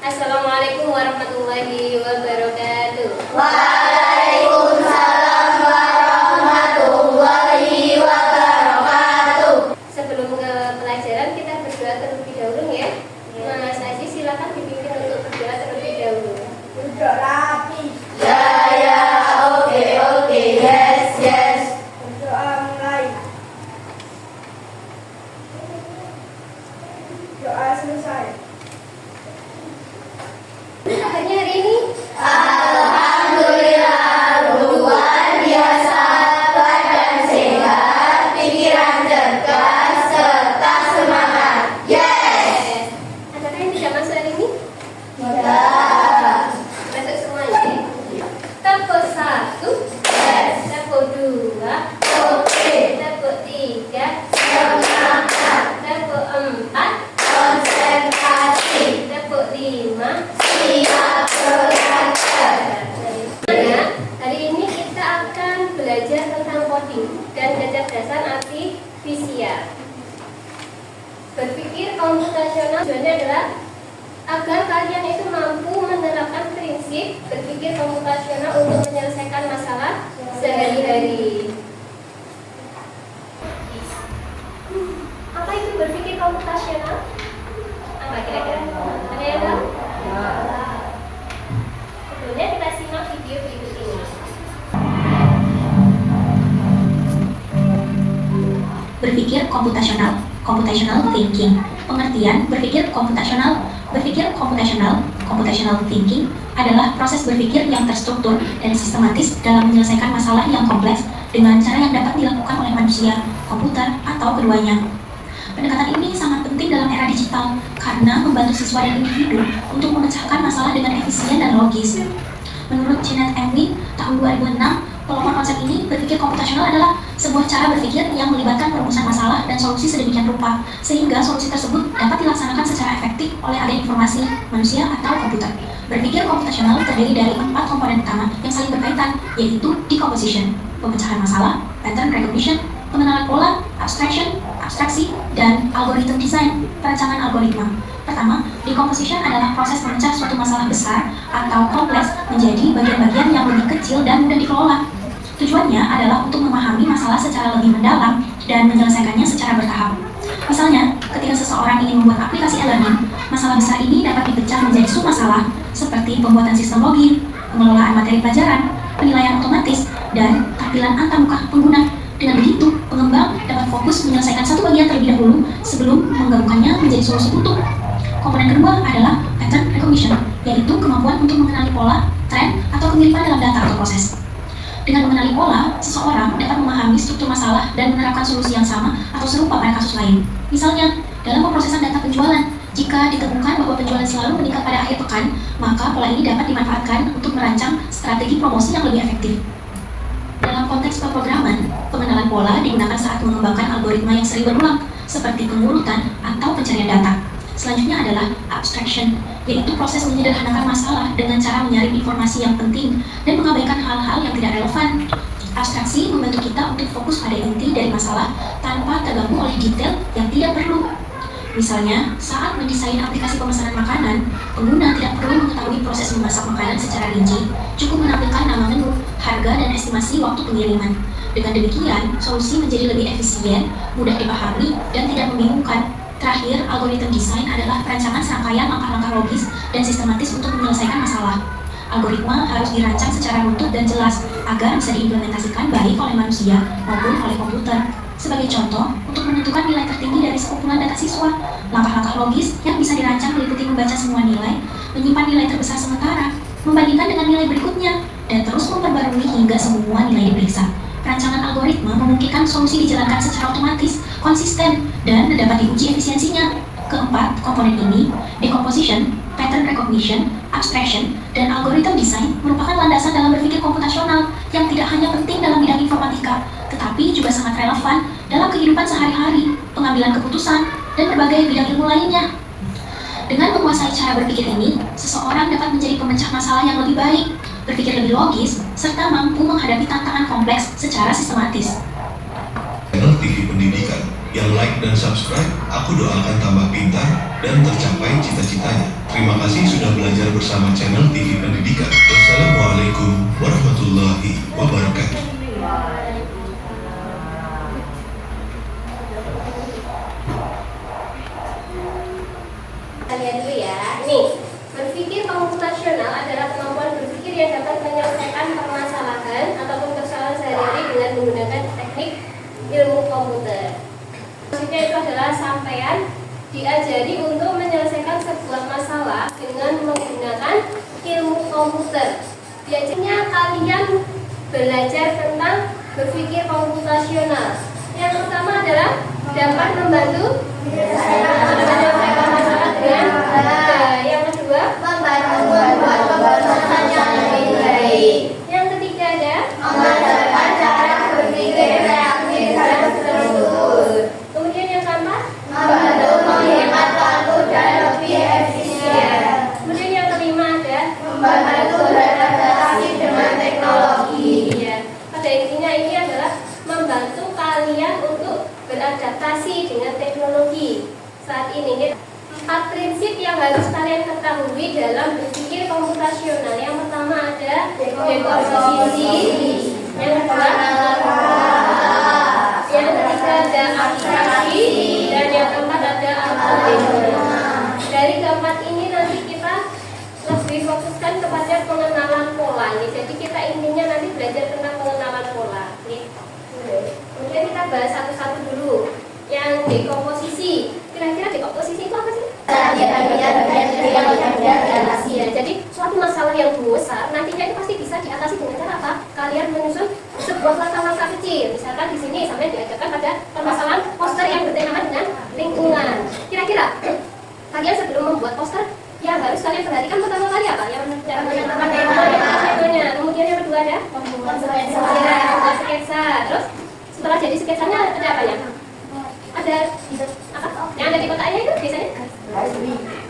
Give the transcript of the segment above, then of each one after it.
Assalamualaikum warahmatullahi wabarakatuh. Waalaikumsalam warahmatullahi wabarakatuh. Sebelum ke pelajaran kita berdoa terlebih dahulu ya. Mas Aji silakan dipimpin untuk berdoa terlebih dahulu. Duduk rapi. Ya, oke, yes. Berdoa mulai. Doa selesai. Kabarnya hari ini? Alhamdulillah, luar biasa, badan sehat, pikiran cerdas, serta semangat. Yes. Adakah yang tidak masuk hari ini? Tidak. Masuk semuanya. Tepuk 1, Yes. tepuk 2, Oke. tepuk 3, Semangat. tepuk 4, Konsentrasi. tepuk 5. Siap belajar. Nah, hari ini kita akan belajar tentang coding dan kecerdasan artifisial. Berpikir komputasional tujuannya adalah agar kalian itu mampu menerapkan prinsip berpikir komputasional untuk menyelesaikan masalah sehari-hari. Apa itu berpikir komputasional? Apa kira-kira? Ada yang tahu? Sebelumnya kita simak video berikut ini. Berpikir komputasional, computational thinking. Pengertian berpikir komputasional, computational thinking adalah proses berpikir yang terstruktur dan sistematis dalam menyelesaikan masalah yang kompleks dengan cara yang dapat dilakukan oleh manusia, komputer, atau keduanya. Pendekatan ini sangat penting dalam era digital karena membantu siswa dan individu untuk memecahkan masalah dengan efisien dan logis. Menurut Janet Emily tahun 2006, pelopor konsep ini berpikir komputasional adalah sebuah cara berpikir yang melibatkan perumusan masalah dan solusi sedemikian rupa sehingga solusi tersebut dapat dilaksanakan secara efektif oleh agen informasi, manusia, atau komputer. Berpikir komputasional terdiri dari 4 komponen utama yang saling berkaitan, yaitu decomposition, pemecahan masalah, pattern recognition, pengenalan pola, abstraksi, dan algoritma design, perancangan algoritma. Pertama, decomposition adalah proses memecah suatu masalah besar atau kompleks menjadi bagian-bagian yang lebih kecil dan mudah dikelola. Tujuannya adalah untuk memahami masalah secara lebih mendalam dan menyelesaikannya secara bertahap. Misalnya, ketika seseorang ingin membuat aplikasi e-learning, masalah besar ini dapat dipecah menjadi sub-masalah seperti pembuatan sistem login, pengelolaan materi pelajaran, penilaian otomatis, dan tampilan antarmuka pengguna. Dengan begitu, pengembang dapat fokus menyelesaikan satu bagian terlebih dahulu sebelum menggabungkannya menjadi solusi utuh. Komponen kedua adalah pattern recognition, yaitu kemampuan untuk mengenali pola, tren, atau kemiripan dalam data atau proses. Dengan mengenali pola, seseorang dapat memahami struktur masalah dan menerapkan solusi yang sama atau serupa pada kasus lain. Misalnya, dalam pemrosesan data penjualan, jika ditemukan bahwa penjualan selalu meningkat pada akhir pekan, maka pola ini dapat dimanfaatkan untuk merancang strategi promosi yang lebih efektif. Dalam konteks pemrograman, pengenalan pola digunakan saat mengembangkan algoritma yang sering berulang, seperti pengurutan atau pencarian data. Selanjutnya adalah abstraction, yaitu proses menyederhanakan masalah dengan cara menyaring informasi yang penting dan mengabaikan hal-hal yang tidak relevan. Abstraksi membantu kita untuk fokus pada inti dari masalah tanpa terganggu oleh detail yang tidak perlu. Misalnya, saat mendesain aplikasi pemesanan makanan, pengguna tidak perlu mengetahui proses memasak makanan secara rinci, cukup menampilkan nama menu, harga, dan estimasi waktu pengiriman. Dengan demikian, solusi menjadi lebih efisien, mudah dipahami, dan tidak membingungkan. Terakhir, algoritma desain adalah perancangan serangkaian langkah-langkah logis dan sistematis untuk menyelesaikan masalah. Algoritma harus dirancang secara runtut dan jelas agar bisa diimplementasikan baik oleh manusia maupun oleh komputer. Sebagai contoh, untuk menentukan nilai tertinggi dari sekumpulan data siswa, langkah-langkah logis yang bisa dirancang meliputi membaca semua nilai, menyimpan nilai terbesar sementara, membandingkan dengan nilai berikutnya, dan terus memperbarui hingga semua nilai diperiksa. Rancangan algoritma memungkinkan solusi dijalankan secara otomatis, konsisten, dan dapat diuji efisiensinya. Keempat komponen ini, decomposition, pattern recognition, abstraction, dan algoritma design merupakan landasan dalam berpikir komputasional yang tidak hanya penting dalam bidang informatika, tetapi juga sangat relevan dalam kehidupan sehari-hari, pengambilan keputusan, dan berbagai bidang ilmu lainnya. Dengan menguasai cara berpikir ini, seseorang dapat menjadi pemecah masalah yang lebih baik, berpikir lebih logis, serta mampu menghadapi tantangan kompleks secara sistematis. Channel TV Pendidikan yang like dan subscribe, aku doakan tambah pintar dan tercapai cita-citanya. Terima kasih sudah belajar bersama channel TV Pendidikan. Wassalamualaikum warahmatullahi wabarakatuh. Lihat dulu ya. Nih, berpikir komputasional adalah kemampuan berpikir yang dapat menyelesaikan permasalahan ataupun persoalan sehari-hari dengan menggunakan teknik ilmu komputer. Maksudnya itu adalah sampean diajari untuk menyelesaikan sebuah masalah dengan menggunakan ilmu komputer. Biasanya kalian belajar tentang berpikir komputasional. Yang pertama adalah dapat membantu menyelesaikan masalah dengan mudah. Yang kedua, Membantu membuat keputusan yang lebih baik. yang ketiga ada Mengajarkan cara berpikir reaktif dan terstruktur. kemudian yang keempat, Membantu menghemat waktu dan lebih efisien. kemudian yang kelima ada Membantu beradaptasi dengan teknologi. iya. Pada intinya ini adalah membantu kalian untuk beradaptasi dengan teknologi. Saat ini 4 prinsip yang harus kalian ketahui dalam berpikir komputasional. Yang pertama ada dekomposisi, yang kedua yang ketiga ada abstraksi, dan yang keempat ada algoritma. Dari keempat ini nanti kita lebih fokuskan kepada pengenalan pola. Jadi kita intinya nanti belajar tentang pengenalan pola. Kemudian kita bahas satu-satu dulu. Yang dekomposisi. Kira-kira dekomposisi itu apa sih? Ya, jadi suatu masalah yang besar nantinya itu pasti bisa diatasi dengan cara apa? Kalian menyusun sebuah langkah-langkah kecil. Misalkan di sini sampai diajarkan pada permasalahan poster yang bertema dengan lingkungan. Kira-kira kalian sebelum membuat poster yang harus kalian perhatikan pertama kali apa? Yang menentukan temanya. Kemudian yang kedua ada membuat sketsa. Terus setelah jadi sketsanya ada apa ya? Ada apa? Yang ada di kotaknya itu biasanya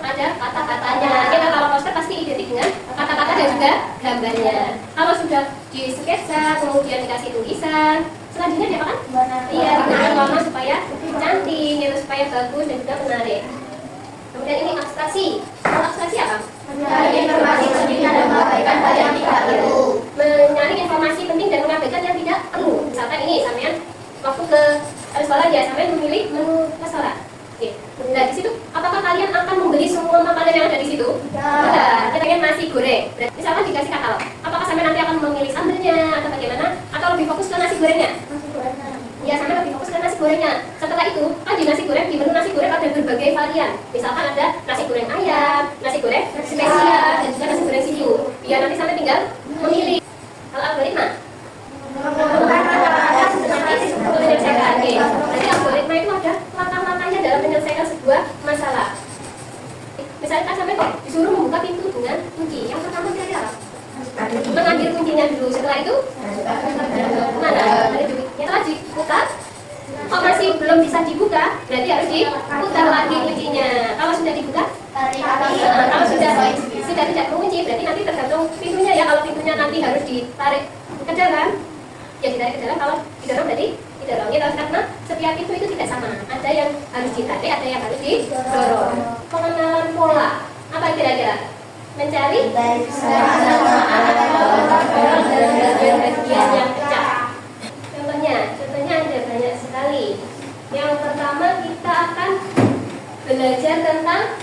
ada kata-katanya. Kita kalau poster pasti identik dengan kata-kata dan juga gambarnya. Kalau sudah di sketsa kemudian dikasih tulisan, selanjutnya diapakan? Iya, digunakan warna supaya cantik, gitu, supaya bagus dan juga menarik. Kemudian ini abstraksi. Kalau abstraksi apa? Mencari informasi penting dan mengabaikan hal yang tidak perlu. Mencari informasi penting dan mengabaikan yang tidak perlu. Misalkan ini sampean waktu ke sekolah ya, sampean memilih menu restoran. Oke. Nah, di situ apakah kalian akan membeli semua makanan yang ada di situ? Tidak. Kita ingin nasi goreng. Berarti misalkan dikasih katalog. Apakah sampean nanti akan memilih sambelnya atau bagaimana? Atau lebih fokus ke nasi gorengnya? Ya, sampai lebih fokus ke nasi gorengnya. Setelah itu, kan di nasi goreng, di menu nasi goreng ada berbagai varian. Misalkan ada nasi goreng ayam, nasi goreng spesial, dan juga nasi goreng siu. Biar nanti sampai tinggal memilih. Kalau algoritma, untuk menyelesaikan. Oke. Jadi algoritma itu ada langkah-langkahnya dalam menyelesaikan sebuah masalah. Misalnya kan sampai disuruh membuka pintu dengan kunci. Yang pertama kira-kira apa? Mengambil kuncinya dulu. Setelah itu, mana? Setelah diputar, kok masih belum bisa dibuka, berarti harus diputar lagi kuncinya. Kalau sudah dibuka, kalau sudah tidak mengunci, berarti nanti tergantung pintunya ya. Kalau pintunya nanti harus ditarik ke dalam, ya ditarik ke dalam. Kalau didorong berarti didorong. Ya, karena setiap pintu itu tidak sama. Ada yang harus ditarik, ada yang harus didorong. Pengenalan pola, apa kira-kira? Mencari bagian yang pecah. Contohnya ada banyak sekali. Yang pertama kita akan belajar tentang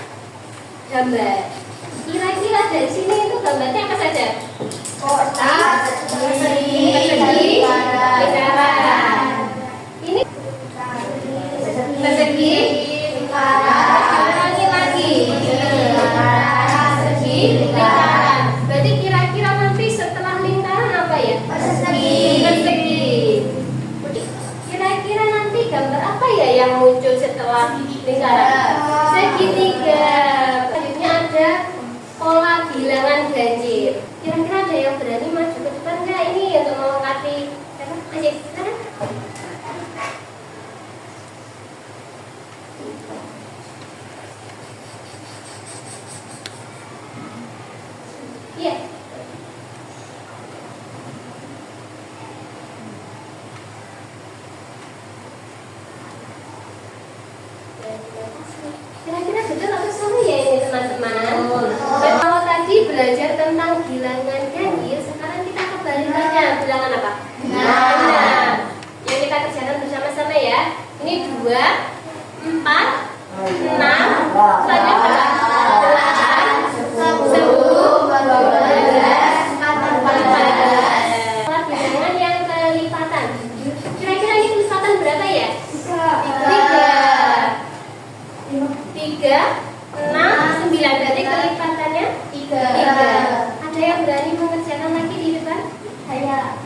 gambar. Kira-kira dari sini itu gambarnya apa saja? Kotak, persegi, lingkaran. Ini persegi, lagi. Lingkaran. Berarti kira-kira nanti setelah lingkaran apa ya? Persegi. Kira-kira nanti gambar apa ya yang muncul setelah lingkaran? Segitiga. Selanjutnya ada pola bilangan ganjil. Kira-kira ada yang berani maju ke depan nggak ini untuk melengkapi? Ayo, silakan. Iya. Terima kasih. 9, berarti kelipatannya 3. Ada yang berani mengerjakan lagi di depan? Saya.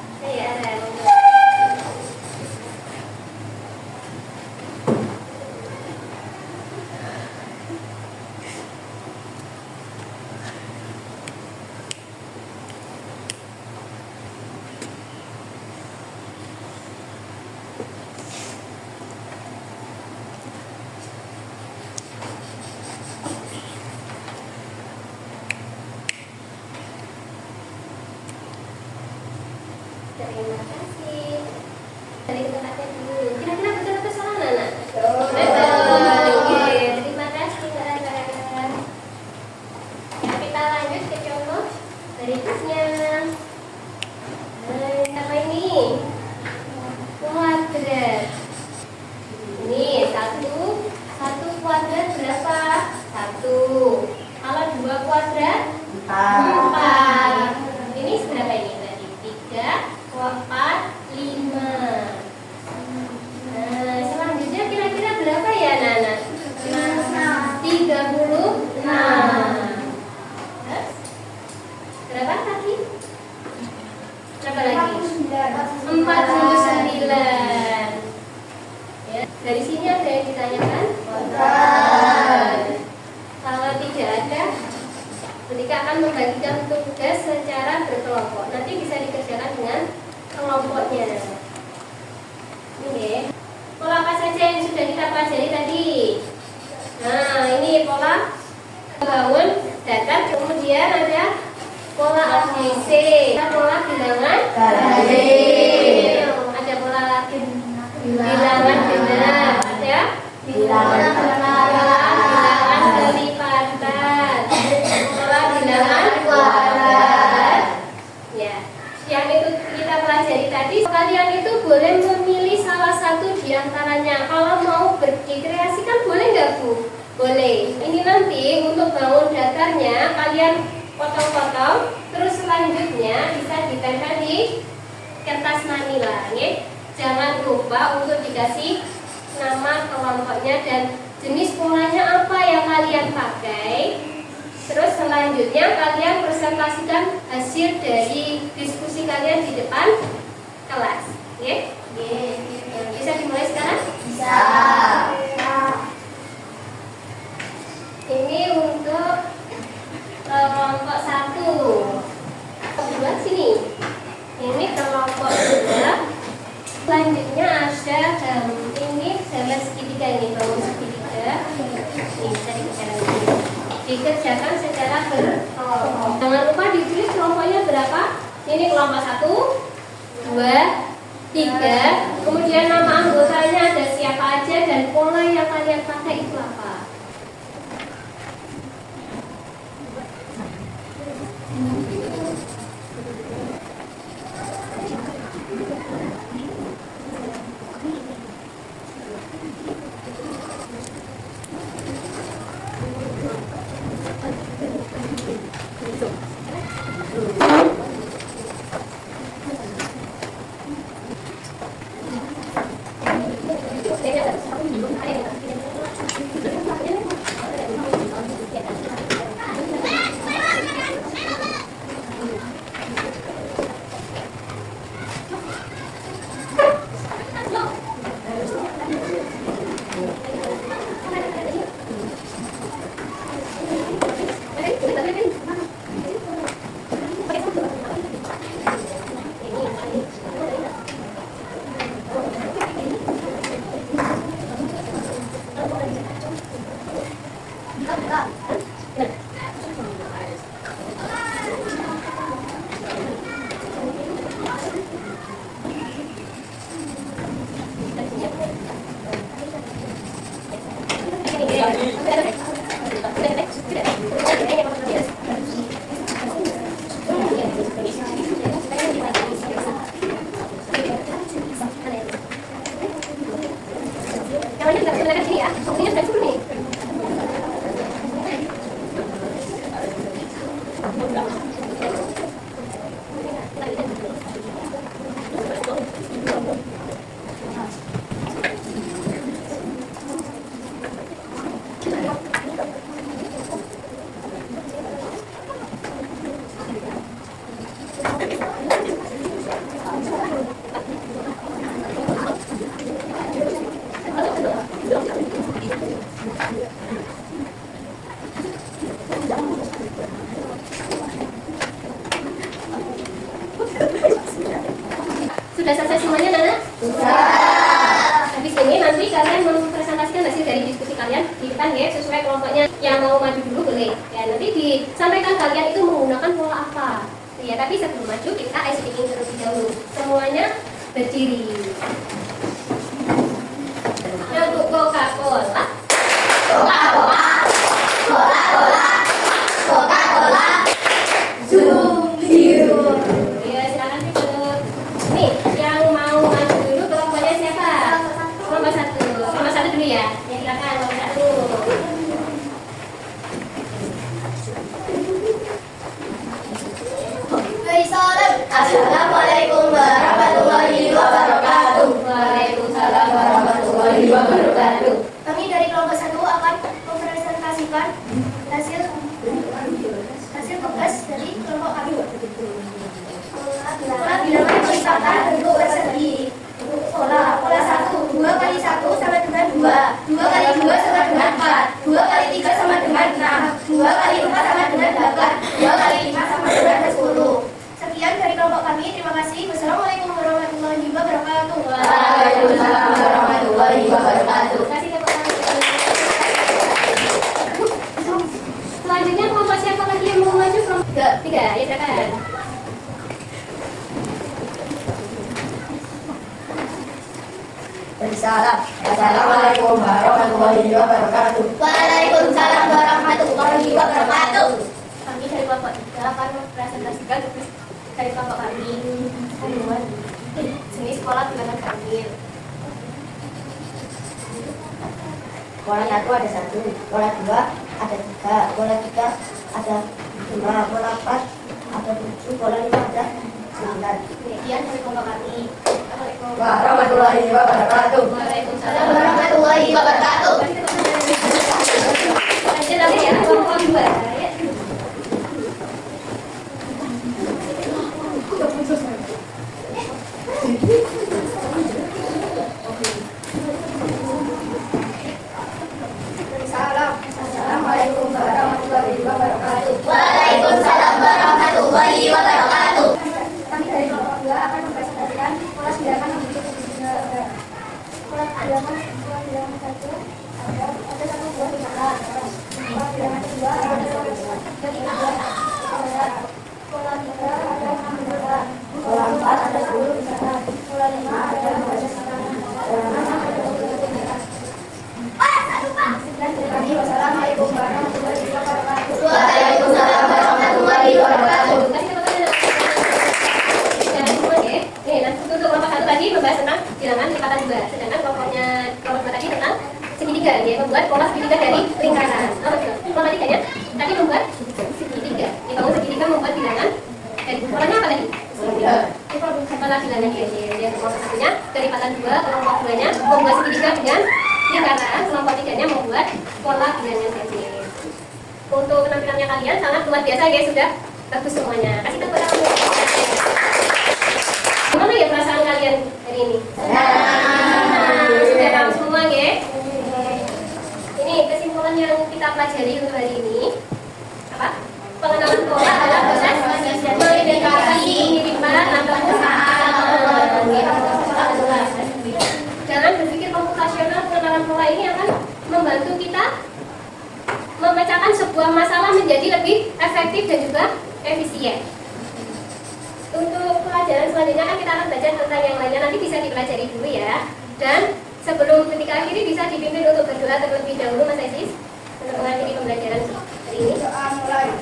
Terima kasih. Dari tempatnya dulu. Kira-kira betul atau salah, Nana? Betul. Oke, terima kasih, Nana. Kita lanjut ke contoh berikutnya. Apa ini? Kuadrat. Ini satu kuadrat berapa? 1. Kalau 2 kuadrat 4. Ini berapa ini? 3, 4, 5. Selanjutnya kira-kira berapa ya, Nana? 36. Berapa lagi? Berapa lagi? 49. Ya, dari sini ada yang ditanyakan? Kalau tidak ada, ketika akan membagikan tugas secara berkelompok, nanti bisa dikerjakan dengan kelompoknya. Ini pola apa saja yang sudah kita pelajari tadi? Nah, ini pola bangun datar, kemudian ada pola ABC, ada pola bilangan baik, ada pola bilangan genap, ada bilangan kelipatan, pola bilangan kuadrat. Ya, yang itu kita pelajari tadi. Kalian itu boleh memilih salah satu di antaranya. Kalau mau dikreasikan boleh nggak, Bu? Boleh. Ini nanti untuk bangun datarnya kalian potong-potong, terus selanjutnya bisa ditempel di kertas manila. Ya. Jangan lupa untuk dikasih nama kelompoknya dan jenis polanya apa yang kalian pakai. Terus selanjutnya kalian presentasikan hasil dari diskusi kalian di depan kelas. Oke? Bisa dimulai sekarang? Bisa. Ini untuk kelompok 1. Kedua sini. Ini kelompok 2. Selanjutnya ada ini gambar segitiga, ini bangun segitiga. Ini bisa dikerjakan secara berkelompok. Jangan lupa ditulis kelompoknya berapa. Ini kelompok 1, 2, 3. Kemudian nama anggotanya ada siapa aja dan pola yang kalian pakai itu apa. Sudah selesai semuanya, Nana? Habis ini nanti kalian mempresentasikan hasil dari diskusi kalian di depan ya, sesuai kelompoknya. Yang mau maju dulu boleh. Ya, nanti disampaikan kalian itu menggunakan pola apa. Ya, tapi sebelum maju kita ice speaking terlebih dahulu. Semuanya berdiri. Nah, untuk Coca-Cola. Ya, silakan duduk. Nih, yang mau maju dulu kelompoknya siapa? Kelompok satu. Kelompok satu dulu ya. Ya, silakan kelompok satu. Assalamualaikum warahmatullahi wabarakatuh. Waalaikumsalam warahmatullahi wabarakatuh. Kami dari kelompok 1 akan mempresentasikan hasil tugas dari kelompok kami. Pola bilangan wisata bentuk persegi. Pola 1, 2 kali 1 sama dengan 2, 2 kali 2 sama dengan 4, 2 kali 3 sama dengan 6, 2 kali 4 sama dengan 8, 2 kali 5 sama dengan 10. Sekian dari kelompok kami. Terima kasih. Wassalamualaikum warahmatullahi wabarakatuh. Waalaikumsalam warahmatullahi wabarakatuh. Kasih tepuk tangan. Selanjutnya kelompok siapa lagi yang mau maju? Kelompok 3. Ya, silakan. Assalamualaikum warahmatullahi wabarakatuh. Waalaikumsalam warahmatullahi wabarakatuh. Kami dari kelompok 3 akan mempresentasikan tugas dari kelompok kami. Jenis sekolah bilangan ganjil. Pola 1 ada 1, pola 2 ada 3, pola 3 ada 5, pola 4 ada 7, pola 5 ada 9. Demikian dari kelompok kami. Assalamualaikum Warahmatullahi wabarakatuh. Waalaikumsalam Warahmatullahi wabarakatuh. Lanjut lagi ya, kelompok 2 ya. Assalamualaikum warahmatullahi wabarakatuh. Waalaikumsalam warahmatullahi wabarakatuh. Kami dari kelompok 2 akan mempresentasikan pola bilangan yang berikut. Pola bilangan 1 ada 1 buah bilangan. Pola bilangan 2 ada 2 buah. Pola 3 ada 6 bilangan. Pola 4 ada 10 bilangan. Pola 5 ada 12 bilangan. Pola 6 ada 20 bilangan. Sekian dari kami. Wassalamualaikum warahmatullahi wabarakatuh. Waalaikumsalam warahmatullahi wabarakatuh. Ini nanti untuk kelompok 1 tadi membahas tentang bilangan lipatan 2, sedangkan kelompok 2 tadi tentang segitiga, dia membuat pola segitiga dari lingkaran. Kelompok 3 nya tadi membuat segitiga, dibangun segitiga membuat bilangan dari polanya apa tadi? Pola bilangan dia kelompok 1 nya dari lipatan 2, kelompok 2 nya membuat segitiga dengan lingkaran, kelompok 3 nya membuat pola bilangan sendiri. Untuk penampilannya kalian sangat luar biasa guys, sudah bagus semuanya. Kasih tepuk tangan. Gimana ya perasaan kalian hari ini? Sudah tahu semua ya? Ini kesimpulan yang kita pelajari untuk hari ini apa? Pengenalan pola adalah proses mengidentifikasi kehidupan atau perusahaan. Jangan berpikir komputasional, pengenalan pola ini akan membantu kita memecahkan sebuah masalah menjadi lebih efektif dan juga efisien. Untuk pelajaran selanjutnya kan kita akan belajar tentang yang lainnya, nanti bisa dipelajari dulu ya. Dan sebelum ketika akhiri bisa dipimpin untuk berdoa terlebih dahulu Mas Aziz untuk mengakhiri pembelajaran hari ini. Doa mulai.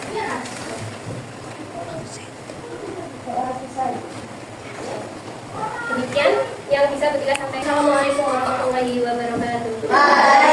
Demikian yang bisa kita sampaikan. Assalamualaikum warahmatullahi wabarakatuh. Waalaikumsalam